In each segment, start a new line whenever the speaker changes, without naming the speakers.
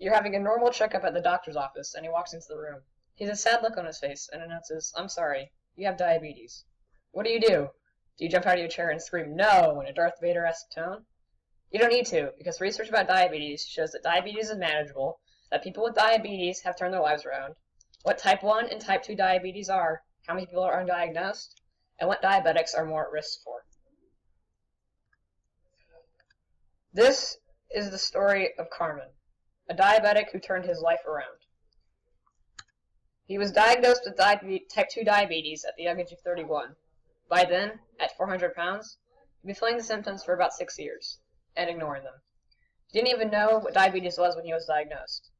You're having a normal checkup at the doctor's office, and he walks into the room. He has a sad look on his face and announces, I'm sorry, you have diabetes. What do? Do you jump out of your chair and scream, no, in a Darth Vader-esque tone? You don't need to, because research about diabetes shows that diabetes is manageable, that people with diabetes have turned their lives around, what type 1 and type 2 diabetes are, how many people are undiagnosed, and what diabetics are more at risk for. This is the story of Carmen, a diabetic who turned his life around. He was diagnosed with type 2 diabetes at the young age of 31. By then, at 400 pounds, he'd been feeling the symptoms for about 6 years, and ignoring them. He didn't even know what diabetes was when he was diagnosed.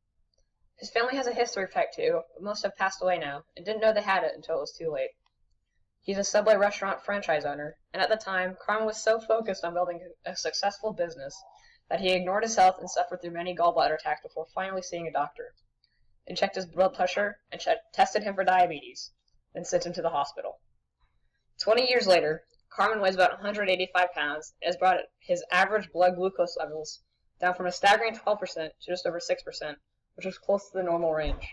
His family has a history of type 2, but most have passed away now, and didn't know they had it until it was too late. He's a Subway restaurant franchise owner, and at the time, Carmen was so focused on building a successful business that he ignored his health and suffered through many gallbladder attacks before finally seeing a doctor. They checked his blood pressure and tested him for diabetes, then sent him to the hospital. 20 years later, Carmen weighs about 185 pounds and has brought his average blood glucose levels down from a staggering 12% to just over 6%, which was close to the normal range.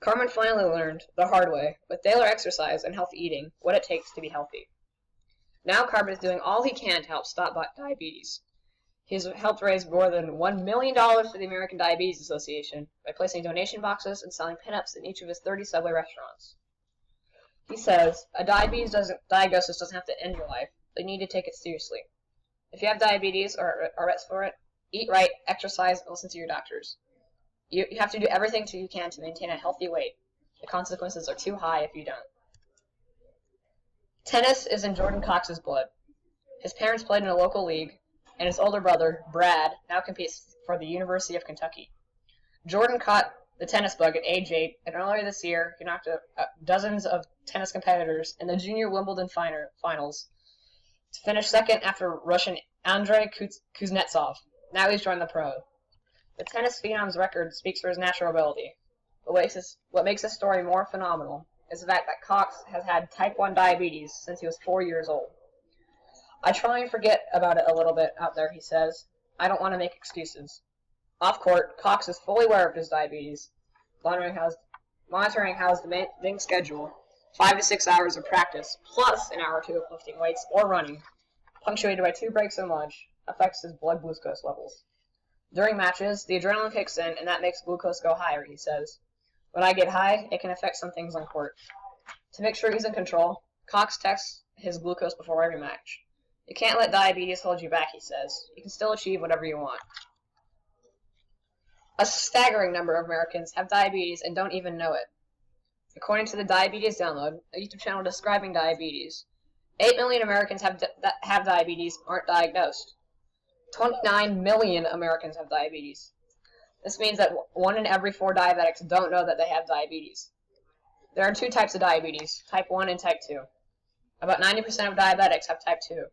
Carmen finally learned, the hard way, with daily exercise and healthy eating, what it takes to be healthy. Now Carmen is doing all he can to help stop diabetes. He has helped raise more than $1 million for the American Diabetes Association by placing donation boxes and selling pinups in each of his 30 Subway restaurants. He says, a diabetes diagnosis doesn't have to end your life, but you need to take it seriously. If you have diabetes or are at risk for it, eat right, exercise, and listen to your doctors. You have to do everything you can to maintain a healthy weight. The consequences are too high if you don't. Tennis is in Jordan Cox's blood. His parents played in a local league, and his older brother, Brad, now competes for the University of Kentucky. Jordan caught the tennis bug at age 8, and earlier this year, he knocked out dozens of tennis competitors in the junior Wimbledon finals to finish second after Russian Andrei Kuznetsov. Now he's joined the pro. The tennis phenom's record speaks for his natural ability. What makes this story more phenomenal is the fact that Cox has had type 1 diabetes since he was 4 years old. I try and forget about it a little bit out there, he says. I don't want to make excuses. Off court, Cox is fully aware of his diabetes, monitoring how his demanding schedule, 5 to 6 hours of practice, plus an hour or two of lifting weights or running, punctuated by 2 breaks in lunch, affects his blood glucose levels. During matches, the adrenaline kicks in, and that makes glucose go higher, he says. When I get high, it can affect some things on court. To make sure he's in control, Cox tests his glucose before every match. You can't let diabetes hold you back, he says. You can still achieve whatever you want. A staggering number of Americans have diabetes and don't even know it. According to the Diabetes Download, a YouTube channel describing diabetes, 8 million Americans have diabetes aren't diagnosed. 29 million Americans have diabetes. This means that 1 in every 4 diabetics don't know that they have diabetes. There are 2 types of diabetes, type 1 and type 2. About 90% of diabetics have type 2.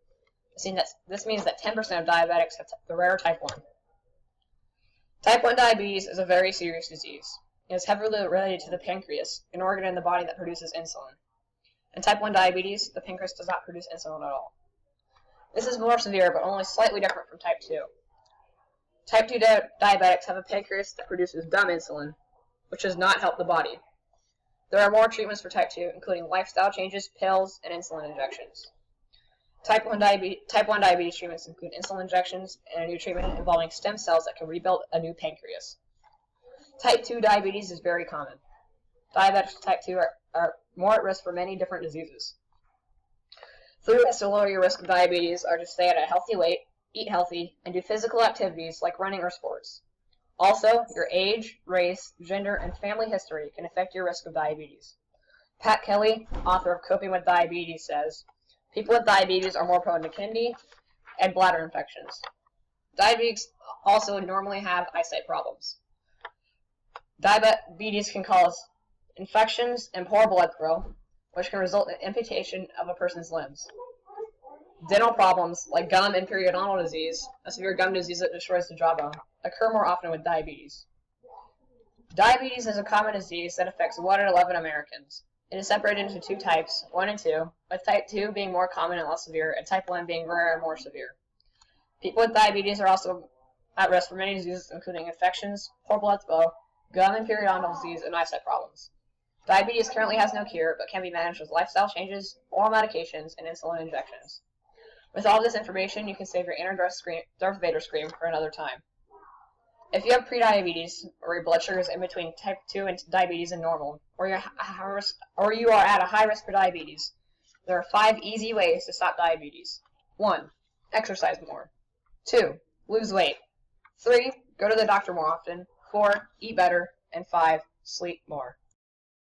This means that 10% of diabetics have the rare type 1. Type 1 diabetes is a very serious disease. It is heavily related to the pancreas, an organ in the body that produces insulin. In type 1 diabetes, the pancreas does not produce insulin at all. This is more severe, but only slightly different from type 2. Type 2 diabetics have a pancreas that produces dumb insulin, which does not help the body. There are more treatments for type 2, including lifestyle changes, pills, and insulin injections. Type 1 diabetes treatments include insulin injections and a new treatment involving stem cells that can rebuild a new pancreas. Type 2 diabetes is very common. Diabetics with type 2 are more at risk for many different diseases. 3 ways to lower your risk of diabetes are to stay at a healthy weight, eat healthy, and do physical activities like running or sports. Also, your age, race, gender, and family history can affect your risk of diabetes. Pat Kelly, author of Coping with Diabetes, says, people with diabetes are more prone to kidney and bladder infections. Diabetics also normally have eyesight problems. Diabetes can cause infections and poor blood flow, which can result in amputation of a person's limbs. Dental problems like gum and periodontal disease, a severe gum disease that destroys the jawbone, occur more often with diabetes. Diabetes is a common disease that affects 1 in 11 Americans. It is separated into 2 types, 1 and 2, with type 2 being more common and less severe, and type 1 being rare and more severe. People with diabetes are also at risk for many diseases including infections, poor blood flow, gum and periodontal disease, and eyesight problems. Diabetes currently has no cure, but can be managed with lifestyle changes, oral medications, and insulin injections. With all this information, you can save your inner Darth Vader scream for another time. If you have prediabetes, or your blood sugar is in between type 2 and diabetes and normal, or you are at a high risk for diabetes, there are 5 easy ways to stop diabetes. 1. Exercise more. 2. Lose weight. 3. Go to the doctor more often. 4. Eat better. And 5. Sleep more.